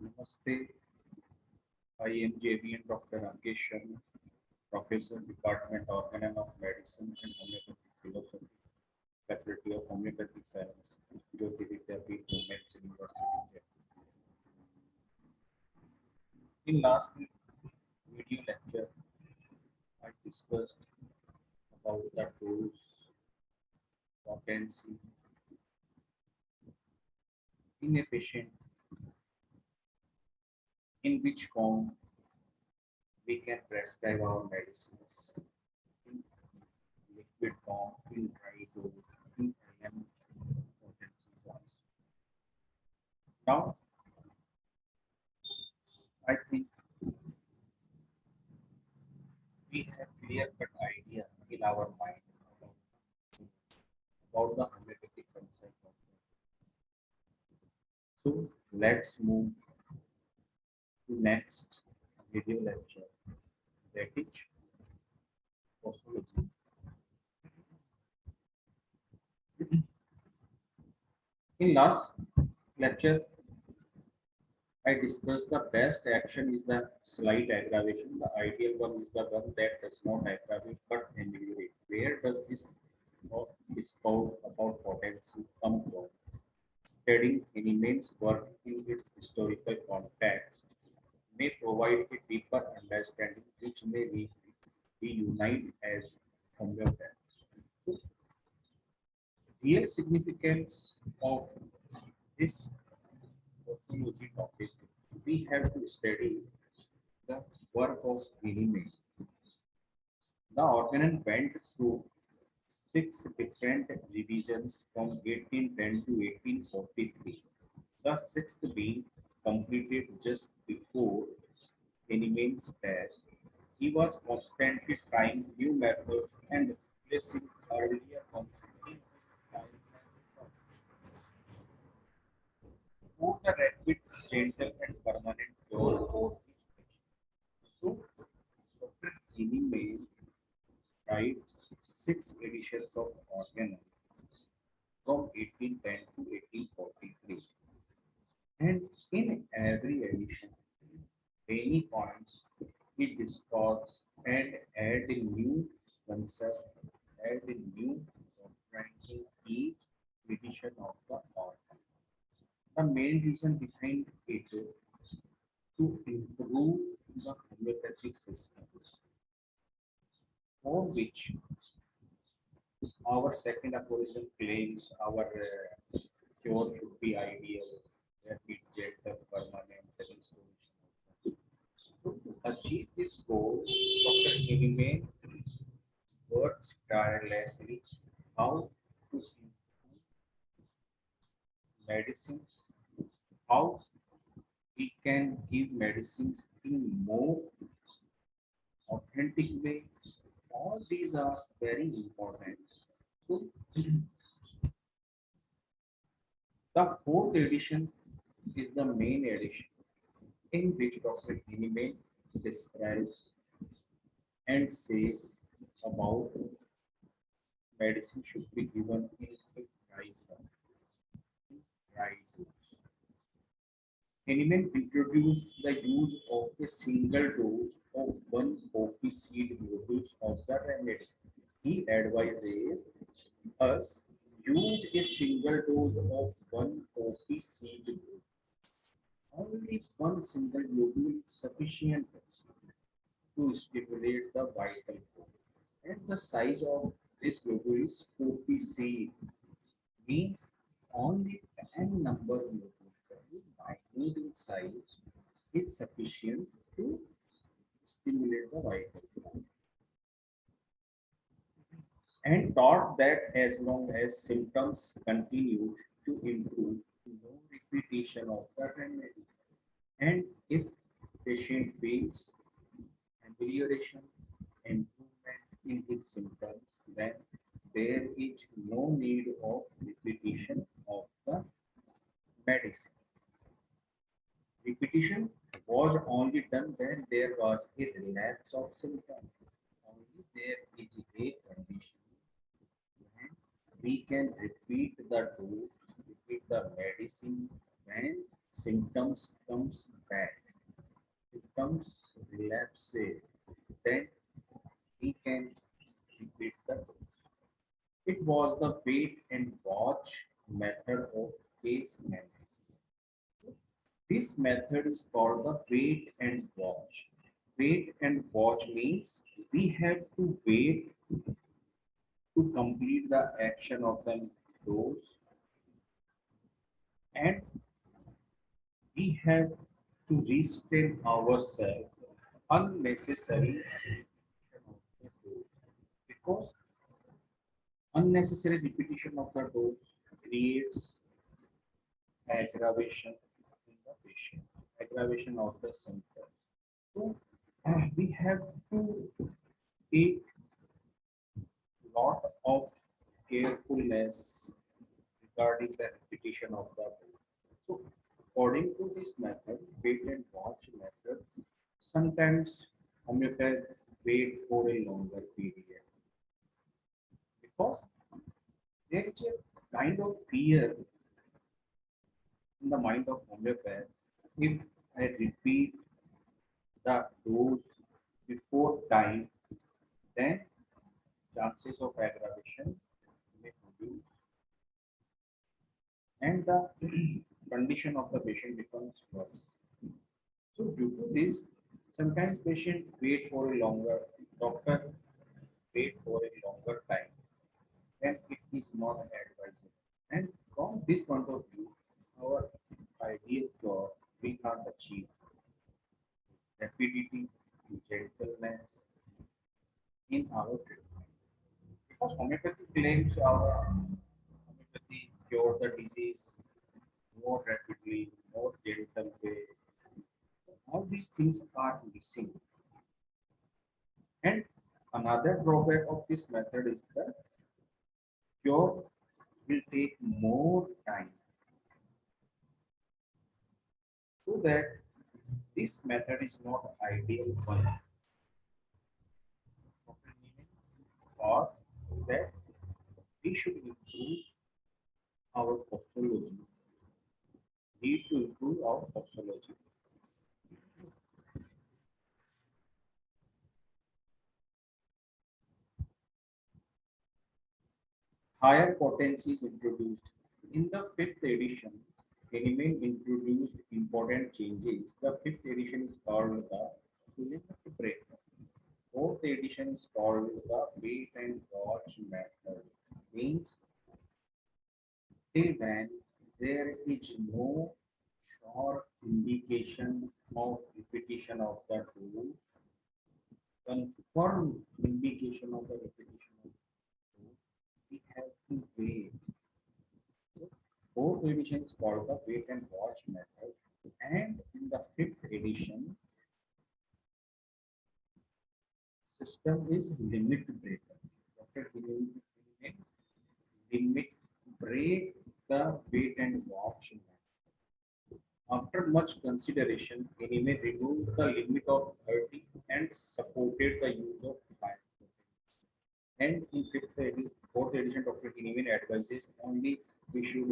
Namaste. I am JV'n Dr.Rakesh Sharma, Professor, Department Organon of Medicine and Homeopathic Philosophy, Faculty of Homeopathic Science, JAYOTI VIDYAPEETH, Women's University, Jaipur. In last video lecture, I discussed about the dose, potency in a patient, in which form we can prescribe our medicines in liquid form, in dry dose, in IM potencies also. Now, I think we have clear-cut idea in our mind about the homeopathic concept of it. So let's move to next video lecture, that is posology. In last lecture, I discussed the best action is the slight aggravation. The ideal one is the one that does not aggravate but ameliorate. Where does this discount about potency come from? Studying Hahnemann's work in its historical context may provide a deeper understanding which may be united as homeopathy. So, real significance of this posology topic, we have to study the work of Hahnemann. The Organon went through six different revisions from 1810 to 1843. The sixth being completed just before Hahnemann's death. He was constantly trying new methods and replacing earlier ones in his timeless search for the rapid, gentle, and permanent cure for each patient. So, Dr. Hahnemann writes six editions of Organon from 1810 to 1843. And in every edition, many points he discards and add a new concept, add a new doctrine in each edition of the Organon. The main reason behind it is to improve the homeopathic system, for which our second aphorism claims our cure should be ideal, rapid, gentle, permanent restoration. So to achieve this goal, Dr. Hahnemann works tirelessly how to improve medicines, how we can give medicines in more authentic way. All these are very important. So the fourth edition is the main edition in which Dr. Hahnemann describes and says about medicine should be given in a dry form, dry dose. Hahnemann introduced the use of a single dose of one poppy seed globules of the remedy. He advises us use a single dose of one poppy seed globule. Only one single globule is sufficient to stimulate the vital force. And the size of this globule is poppy seed, means only 10 number globule, very minute in size, is sufficient to stimulate the vital force. And taught that as long as symptoms continue to improve, no repetition of the remedy. And if patient feels amelioration, improvement in his symptoms, then there is no need of repetition of the medicine. Repetition was only done when there was a relapse of symptoms. Only there is a condition we can repeat the dose, repeat the medicine when symptoms comes back, symptoms relapses, then he can repeat the dose. It was the wait and watch method of case management. This method is called the wait and watch. Wait and watch means we have to wait to complete the action of the dose, and we have to restrain ourselves unnecessary because unnecessary repetition of the dose creates aggravation in the patient, aggravation of the symptoms. So we have to take lot of carefulness regarding the repetition of the dose. So according to this method, wait and watch method, sometimes homeopaths wait for a longer period because there is a kind of fear in the mind of homeopaths. If I repeat the dose before time, then chances of aggravation may reduce and the condition of the patient becomes worse. So due to this, sometimes patient wait for a longer, doctor wait for a longer time, then it is not advisable. And from this point of view, our ideal cure we can't achieve rapidity, gentleness in our treatment. Because homeopathy claims our homeopathy cure the disease more rapidly, more gentle way. All these things are missing. And another drawback of this method is that cure will take more time. So that this method is not ideal for or that we should improve our posology. Need to improve our posology. Higher potency is introduced. In the fifth edition, Henneman introduced important changes. The fifth edition is called the limit breaker. Fourth edition is called the wait and watch method. Means till when there is no sure indication of repetition of the tool, confirmed indication of the repetition of the tool, we have to wait. So, fourth edition is called the wait and watch method, and in the fifth edition, system is limit breaker. Dr. Limit break the wait and watch method. After much consideration, Anime removed the limit of 30 and supported the use of 5. And in fourth edition, Dr. Anime advises only we should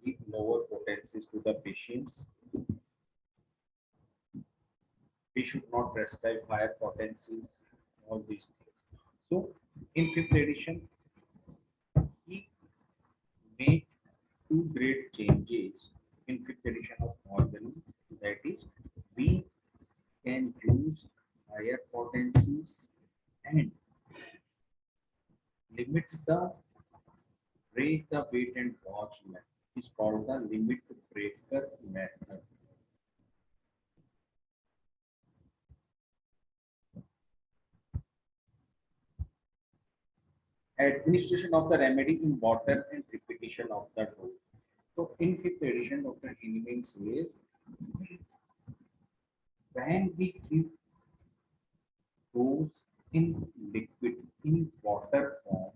give lower potencies to the patients. We should not prescribe higher potencies, all these things. So in fifth edition, he made two great changes in fifth edition of Organon. That is, we can use higher potencies and limit the break the wait and watch method. It's called the limit breaker method. Administration of the remedy in water and repetition of the dose. So in fifth edition, Dr. Hinneman says when we give dose in liquid in water form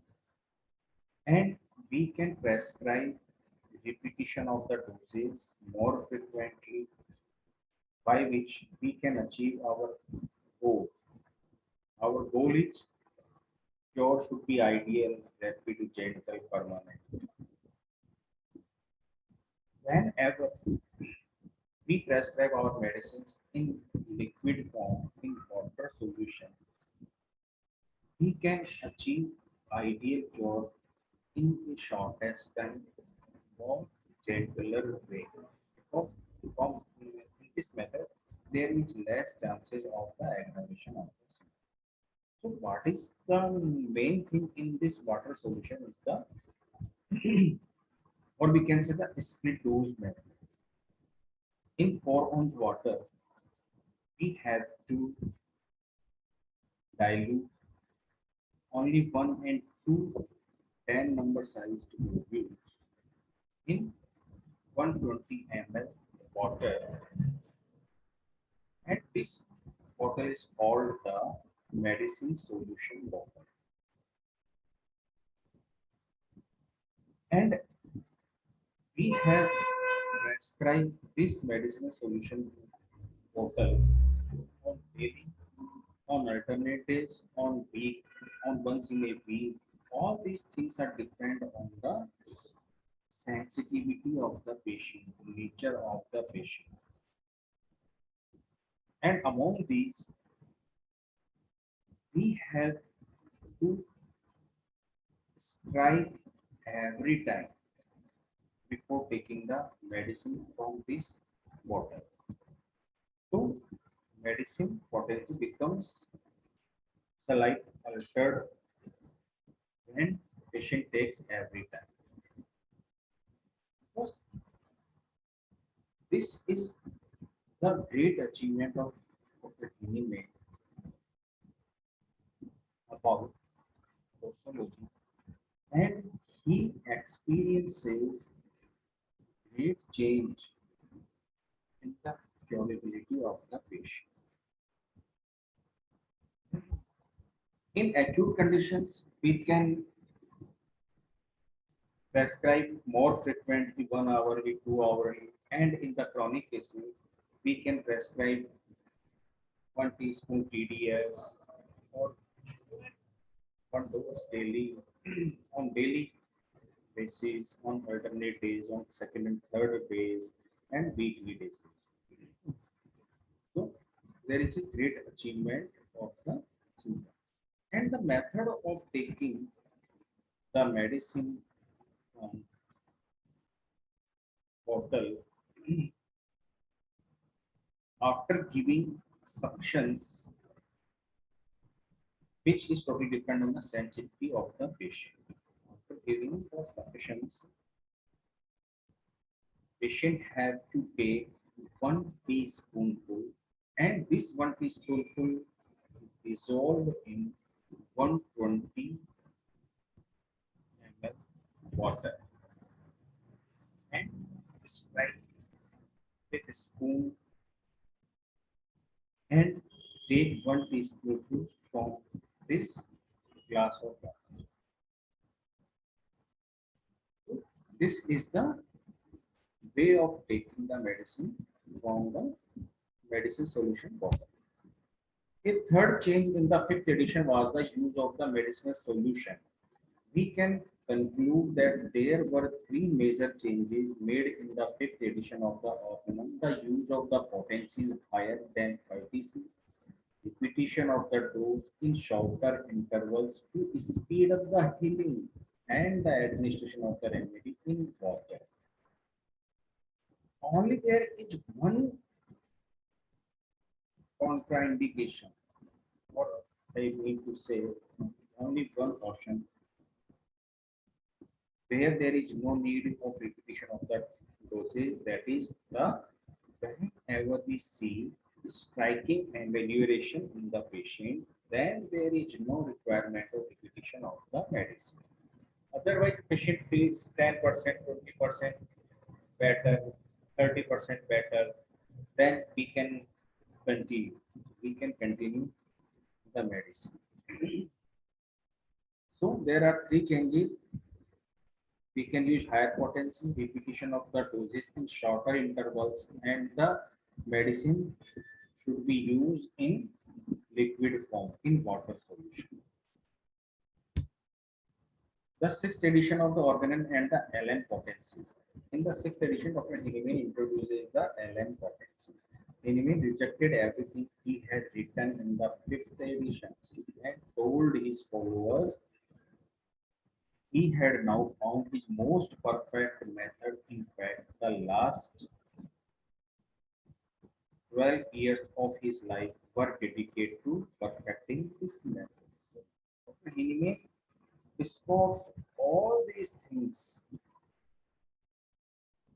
and we can prescribe repetition of the doses more frequently by which we can achieve our goal. Our goal is cure should be ideal, rapid, gentle, permanent. Whenever we prescribe our medicines in liquid form in water solution, we can achieve ideal cure in the shortest time, more gentler way. Because from in this method, there is less chances of the aggravation of the symptom. So, what is the main thing in this water solution is the, or we can say the split dose method. In 4 ounce water, we have to dilute only 1 and 2 10 number sized globules in 120 ml water, and this bottle is called the medicine solution bottle. And we have prescribed this medicine solution bottle on daily, on alternate days, on week, on once in a week. All these things are depend on the sensitivity of the patient, nature of the patient. And among these, we have to strive every time before taking the medicine from this bottle. So, medicine potency becomes slight altered when patient takes every time. Because this is the great achievement of Dr. made about posology, and he experiences great change in the curability of the patient. In acute conditions, we can prescribe more frequently, 1 hourly, 2 hourly, and in the chronic cases, we can prescribe 1 teaspoon TDS or 1 dose daily on daily basis, on alternate days, on second and third days, and weekly basis. So there is a great achievement of the symptom. And the method of taking the medicine bottle after giving suctions, which is totally depend on the sensitivity of the patient. After giving the suctions, patient have to take 1 teaspoonful, and this 1 teaspoonful dissolved in 120 ml water, and strike with a spoon and take 1 teaspoonful from this glass of water. This is the way of taking the medicine from the medicine solution bottle. A third change in the fifth edition was the use of the medicinal solution. We can conclude that there were three major changes made in the fifth edition of the Organon. The use of the potencies higher than 30C, repetition of the dose in shorter intervals to speed up the healing, and the administration of the remedy in water. Only there is one contraindication. What I mean to say, only one caution where there is no need of repetition of the dosage, that is the whenever we see striking amelioration in the patient, then there is no requirement of repetition of the medicine. Otherwise, patient feels 10%, 20% better, 30% better, then we can continue. We can continue the medicine. So there are three changes. We can use higher potency, repetition of the doses in shorter intervals, and the medicine should be used in liquid form in water solution. The sixth edition of the Organon and the Allen potencies. In the sixth edition, Dr. Hiniman introduces the Allen potencies. Hiniman rejected everything he had written in the fifth edition and told his followers he had now found his most perfect method. In fact, the last 12 years of his life were dedicated to perfecting this method. So, Dr. Hiniman discussed all these things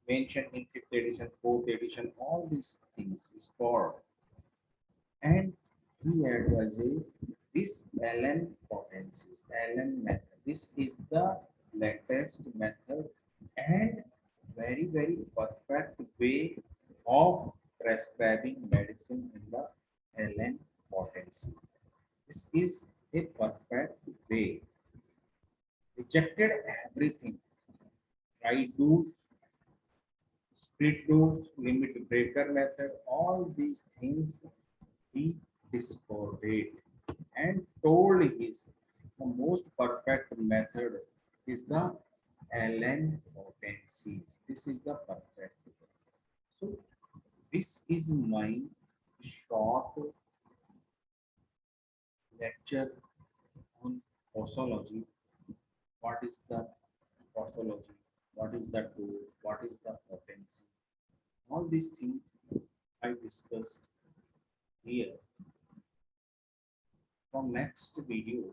mentioned in fifth edition, fourth edition, all these things is called. And he advises this Allen potencies, Allen method. This is the latest method and very perfect way of prescribing medicine in the Allen potency. This is a perfect way. Rejected everything. Try to split dose, limit breaker method, all these things he discarded and told his the most perfect method is the Allen potencies. This is the perfect. So this is my short lecture on posology. What is the posology? What is the tool? What is the potency? All these things I discussed here. From next video,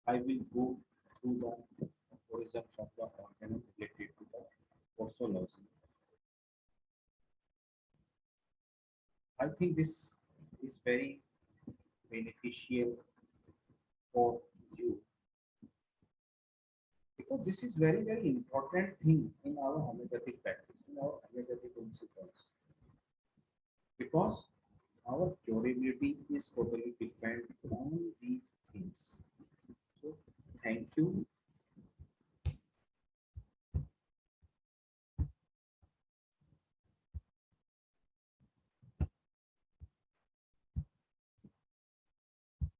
I will go through the origins of the organ related to the posology. I think this is very beneficial for you because this is very important thing in our homeopathic practice, in our homeopathic principles. Because our curability is totally dependent on these things. So, thank you.